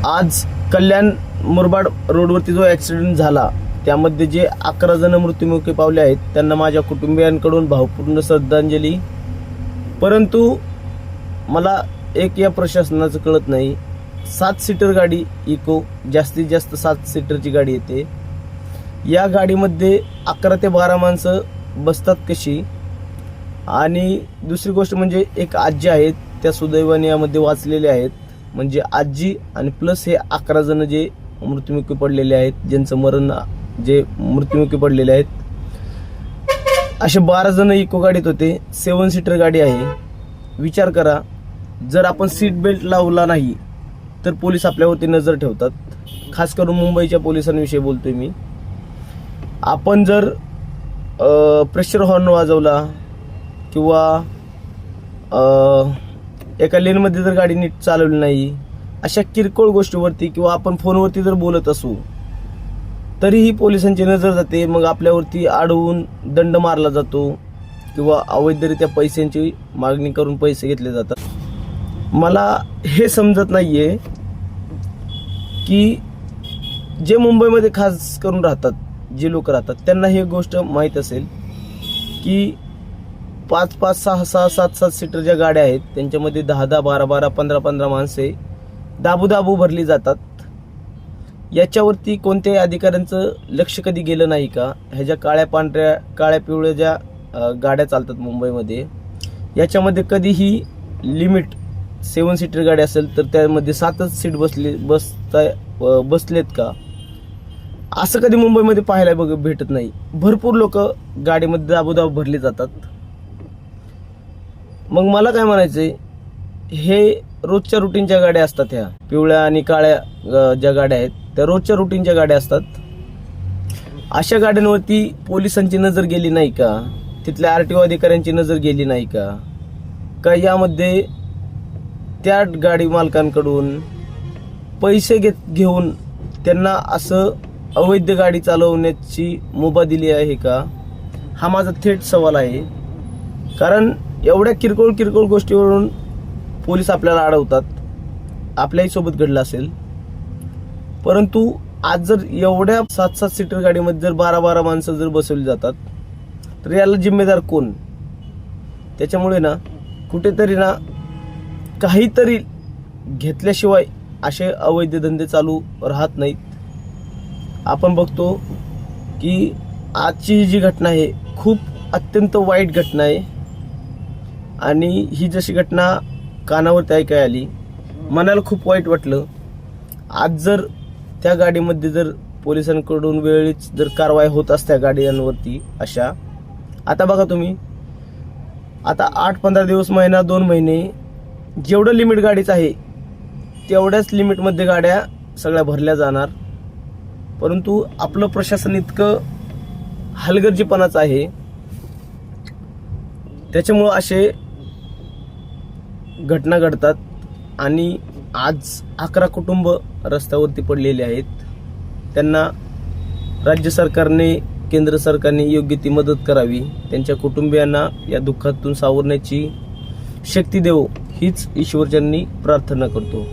आज कल्याण मुरबाड रोडवरती जो ॲक्सिडेंट झाला त्यामध्ये जे 11 जण मृत्युमुखी पावले आहेत त्यांना माझ्या कुटुंबियांकडून भावपूर्ण श्रद्धांजली। परंतु मला एक या प्रशासनाचं कळत नाही, 7 सीटर गाडी इको जास्तीत जास्त 7 सीटरची गाडी येते, या गाडीमध्ये 11 ते 12 माणसं बसतात कशी? आणि दुसरी गोष्ट म्हणजे एक आजी आहेत त्या सुदैवाने यामध्ये वाचलेल्या आहेत, म्हणजे आजी आणि प्लस हे 11 जण जे मृत्युमुखी पडलेले आहेत, ज्यांचं मरण जे मृत्युमुखी पडलेले आहेत, असे 12 जण इको गाडीत होते। 7 सीटर गाडी आहे। विचार करा, जर आपण सीट बेल्ट लावला नाही तर पोलीस आपल्यावरती नजर ठेवतात। खास करून मुंबईच्या पोलिसांविषयी बोलतोय मी। आपण जर प्रेशर हॉर्न वाजवला किंवा एका लेनमध्ये जर गाडी नीट चालवली नाही, अशा किरकोळ गोष्टीवरती किंवा आपण फोनवरती जर बोलत असू तरीही पोलिसांची नजर जाते। मग आपल्यावरती अडवून दंड मारला जातो किंवा अवैधरित्या पैशांची मागणी करून पैसे घेतले जातात। मला हे समजत नाहीये की जे मुंबईमध्ये खास करून राहतात, जे लोक राहतात, त्यांना ही गोष्ट माहीत असेल की 5-5, 6-6, 7-7 सीटर ज्या गाड्या आहेत त्यांच्यामध्ये 10-10, 12-12, 15-15 माणसे दाबू भरली जातात। याच्यावरती कोणत्याही अधिकाऱ्यांचं लक्ष कधी गेलं नाही का? ह्या ज्या काळ्या पिवळ्या ज्या गाड्या चालतात मुंबईमध्ये, याच्यामध्ये कधीही लिमिट 7 सीटर गाडी असेल तर त्यामध्ये 7च सीट बसलेत का? असं कधी मुंबईमध्ये पाहायला भेटत नाही। भरपूर लोक गाडीमध्ये दाबू भरली जातात। मग मला काय म्हणायचंय, हे रोजच्या रुटीनच्या गाड्या असतात, ह्या पिवळ्या आणि काळ्या ज्या गाड्या आहेत त्या रोजच्या रुटीनच्या गाड्या असतात। अशा गाड्यांवरती पोलिसांची नजर गेली नाही का? तिथल्या RTO अधिकाऱ्यांची नजर गेली नाही का? का यामध्ये त्या गाडी मालकांकडून पैसे घेऊन त्यांना असं अवैध गाडी चालवण्याची मुभा दिली आहे का? हा माझा थेट सवाल आहे। कारण एवढ्या किरकोळ गोष्टीवरून पोलीस आपल्याला अडवतात। आपल्याही सोबत घडलं असेल। परंतु आज जर एवढ्या 7-7 सीटर गाडीमध्ये जर 12-12 माणसं जर बसवली जातात तर याला जिम्मेदार कोण? त्याच्यामुळे ना कुठेतरी ना काहीतरी घेतल्याशिवाय असे अवैध धंदे चालू राहत नाहीत। आपण बघतो की आजची जी घटना आहे खूप अत्यंत वाईट घटना आहे आणि ही जशी घटना कानावरती ऐकायला आली, मनाला खूप वाईट वाटलं। आज जर त्या गाडीमध्ये जर पोलिसांकडून वेळीच जर कारवाई होत असत्या गाड्यांवरती अशा, आता बघा तुम्ही, आता 8-15 दिवस, महिना, 2 महिने जेवढं लिमिट गाडीचं आहे तेवढ्याच लिमिटमध्ये गाड्या सगळ्या भरल्या जाणार। परंतु आपलं प्रशासन इतकं हलगर्जीपणाचं आहे, त्याच्यामुळं असे घटना घडतात। आणि आज 11 कुटुंब रस्त्यावरती पडलेले आहेत। त्यांना राज्य सरकारने, केंद्र सरकारने योग्य ती मदत करावी, त्यांच्या कुटुंबियांना या दुःखातून सावरण्याची शक्ती देवो हीच ईश्वरचरणी प्रार्थना करतो।